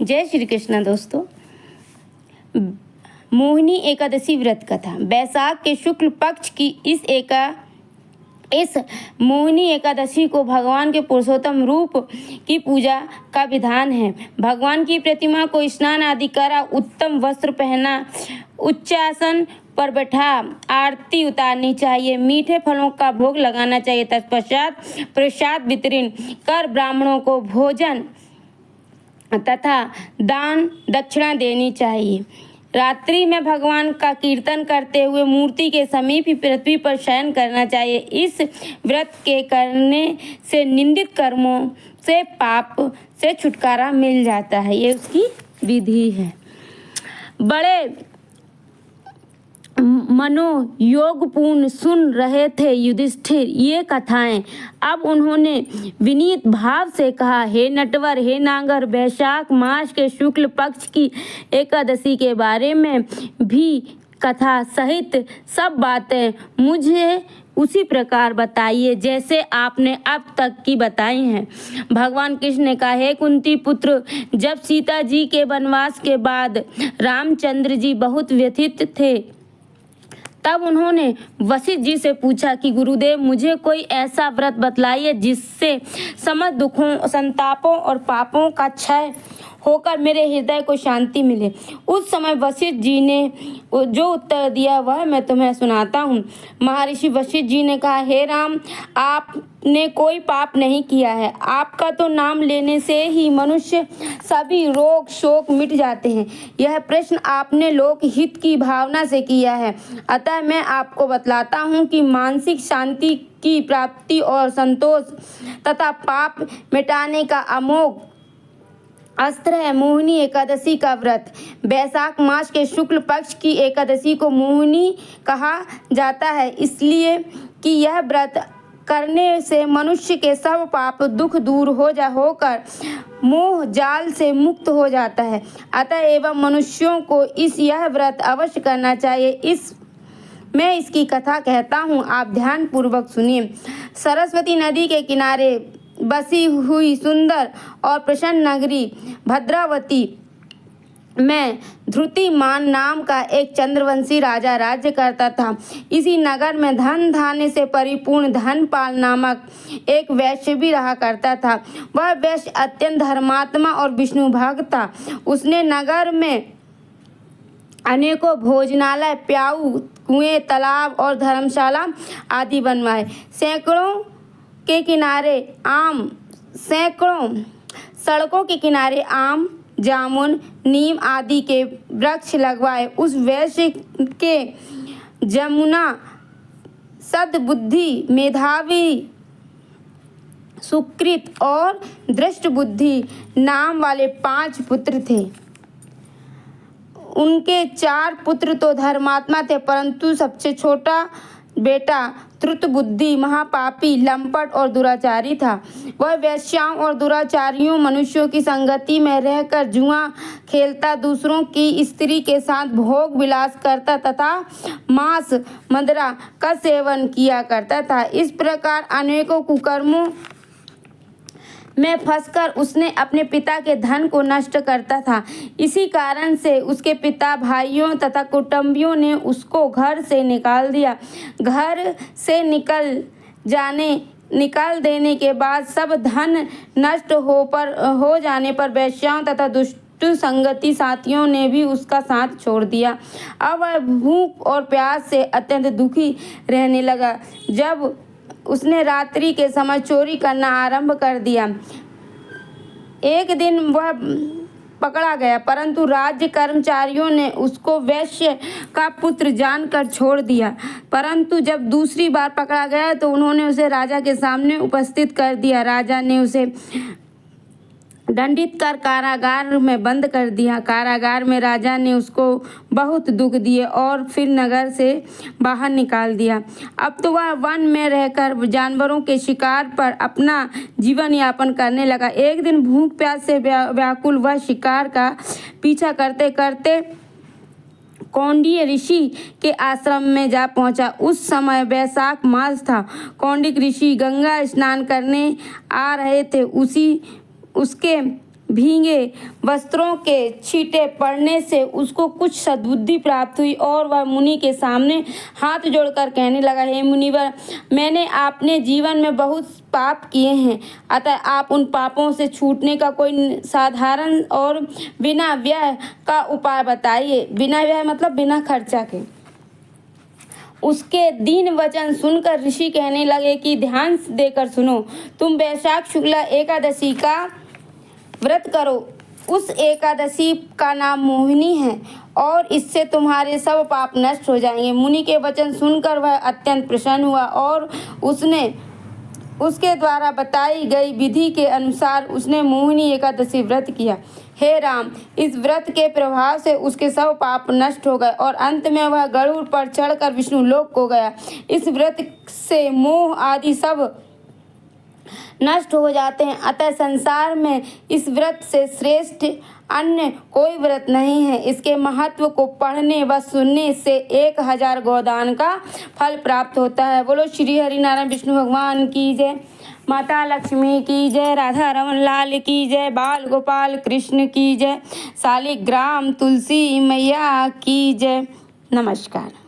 जय श्री कृष्ण दोस्तों। मोहिनी एकादशी व्रत कथा। बैसाख के शुक्ल पक्ष की इस मोहिनी एकादशी को भगवान के पुरुषोत्तम रूप की पूजा का विधान है। भगवान की प्रतिमा को स्नान आदि करा, उत्तम वस्त्र पहना, उच्चासन पर बैठा आरती उतारनी चाहिए, मीठे फलों का भोग लगाना चाहिए। तत्पश्चात प्रसाद वितरण कर ब्राह्मणों को भोजन तथा दान दक्षिणा देनी चाहिए। रात्रि में भगवान का कीर्तन करते हुए मूर्ति के समीप ही पृथ्वी पर शयन करना चाहिए। इस व्रत के करने से निंदित कर्मों से पाप से छुटकारा मिल जाता है। ये उसकी विधि है। बड़े मनोयोगपूर्ण सुन रहे थे युधिष्ठिर ये कथाएं। अब उन्होंने विनीत भाव से कहा, हे नटवर, हे नागर, बैसाख मास के शुक्ल पक्ष की एकादशी के बारे में भी कथा सहित सब बातें मुझे उसी प्रकार बताइए जैसे आपने अब तक की बताई हैं। भगवान कृष्ण ने कहा, हे कुंती पुत्र, जब सीता जी के वनवास के बाद रामचंद्र जी बहुत व्यथित थे, तब उन्होंने वशिष्ठ जी से पूछा कि गुरुदेव, मुझे कोई ऐसा व्रत बतलाइए जिससे समस्त दुखों, संतापों और पापों का क्षय होकर मेरे हृदय को शांति मिले। उस समय वशिष्ठ जी ने जो उत्तर दिया वह मैं तुम्हें सुनाता हूँ। महर्षि वशिष्ठ जी ने कहा, हे राम, आपने कोई पाप नहीं किया है। आपका तो नाम लेने से ही मनुष्य सभी रोग शोक मिट जाते हैं। यह प्रश्न आपने लोक हित की भावना से किया है। अतः मैं आपको बतलाता हूँ कि मानसिक शांति की प्राप्ति और संतोष तथा पाप मिटाने का अमोघ अस्त्र है मोहिनी एकादशी का व्रत। बैसाख मास के शुक्ल पक्ष की एकादशी को मोहिनी कहा जाता है, इसलिए कि यह व्रत करने से मनुष्य के सब पाप दुख दूर होकर मोह जाल से मुक्त हो जाता है। अतः एवं मनुष्यों को यह व्रत अवश्य करना चाहिए। मैं इसकी कथा कहता हूँ, आप ध्यान पूर्वक सुनिए। सरस्वती नदी के किनारे बसी हुई सुंदर और प्रसन्न नगरी भद्रावती में ध्रुतिमान नाम का एक चंद्रवंशी राजा राज्य करता था। इसी नगर में धन धान्य से परिपूर्ण धनपाल नामक एक वैश्य भी रहा करता था। वह वैश्य अत्यंत धर्मात्मा और विष्णु भक्त था। उसने नगर में अनेकों भोजनालय, प्याऊ, कुएं, तालाब और धर्मशाला आदि बनवाए। सड़कों के किनारे आम, जामुन, नीम आदि के वृक्ष लगवाए। उस वैश्य के जमुना, सद्बुद्धि, मेधावी, सुकृत और दृष्ट बुद्धि नाम वाले 5 पुत्र थे। उनके 4 पुत्र तो धर्मात्मा थे, परंतु सबसे छोटा बेटा त्रुत बुद्धि, महापापी, लंपट और दुराचारी था। वह वेश्याओं और दुराचारियों मनुष्यों की संगति में रहकर जुआ खेलता, दूसरों की स्त्री के साथ भोग विलास करता तथा मांस मदिरा का सेवन किया करता था। इस प्रकार अनेकों कुकर्मों में फंसकर उसने अपने पिता के धन को नष्ट करता था। इसी कारण से उसके पिता, भाइयों तथा कुटुंबियों ने उसको घर से निकाल दिया। घर से निकाल देने के बाद सब धन नष्ट हो जाने पर वेश्याओं तथा दुष्ट संगति साथियों ने भी उसका साथ छोड़ दिया। अब वह भूख और प्यास से अत्यंत दुखी रहने लगा। जब उसने रात्रि के समय चोरी करना आरंभ कर दिया। एक दिन वह पकड़ा गया, परंतु राज्य कर्मचारियों ने उसको वैश्य का पुत्र जानकर छोड़ दिया। परंतु जब दूसरी बार पकड़ा गया तो उन्होंने उसे राजा के सामने उपस्थित कर दिया। राजा ने उसे दंडित कर कारागार में बंद कर दिया। कारागार में राजा ने उसको बहुत दुख दिए और फिर नगर से बाहर निकाल दिया। अब तो वह वन में रहकर जानवरों के शिकार पर अपना जीवन यापन करने लगा। एक दिन भूख प्यास से व्याकुल वह शिकार का पीछा करते करते कौंडिय ऋषि के आश्रम में जा पहुंचा। उस समय बैसाख मास था। कौंडिक ऋषि गंगा स्नान करने आ रहे थे। उसके भीगे वस्त्रों के छींटे पड़ने से उसको कुछ सद्बुद्धि प्राप्त हुई और वह मुनि के सामने हाथ जोड़कर कहने लगा, हे मुनिवर, मैंने अपने जीवन में बहुत पाप किए हैं, अतः आप उन पापों से छूटने का कोई साधारण और बिना व्यय का उपाय बताइए। बिना व्यय मतलब बिना खर्चा के। उसके दीन वचन सुनकर ऋषि कहने लगे कि ध्यान देकर सुनो, तुम वैशाख शुक्ला एकादशी का व्रत करो। उस एकादशी का नाम मोहिनी है और इससे तुम्हारे सब पाप नष्ट हो जाएंगे। मुनि के वचन सुनकर वह अत्यंत प्रसन्न हुआ और उसके द्वारा बताई गई विधि के अनुसार उसने मोहिनी एकादशी व्रत किया। हे राम, इस व्रत के प्रभाव से उसके सब पाप नष्ट हो गए और अंत में वह गरुड़ पर चढ़कर विष्णु लोक को गया। इस व्रत से मोह आदि सब नष्ट हो जाते हैं, अतः संसार में इस व्रत से श्रेष्ठ अन्य कोई व्रत नहीं है। इसके महत्व को पढ़ने व सुनने से 1000 गोदान का फल प्राप्त होता है। बोलो श्री हरि नारायण विष्णु भगवान की जय, माता लक्ष्मी की जय, राधा रमन लाल की जय, बाल गोपाल कृष्ण की जय, शालिग्राम तुलसी मैया की जय। नमस्कार।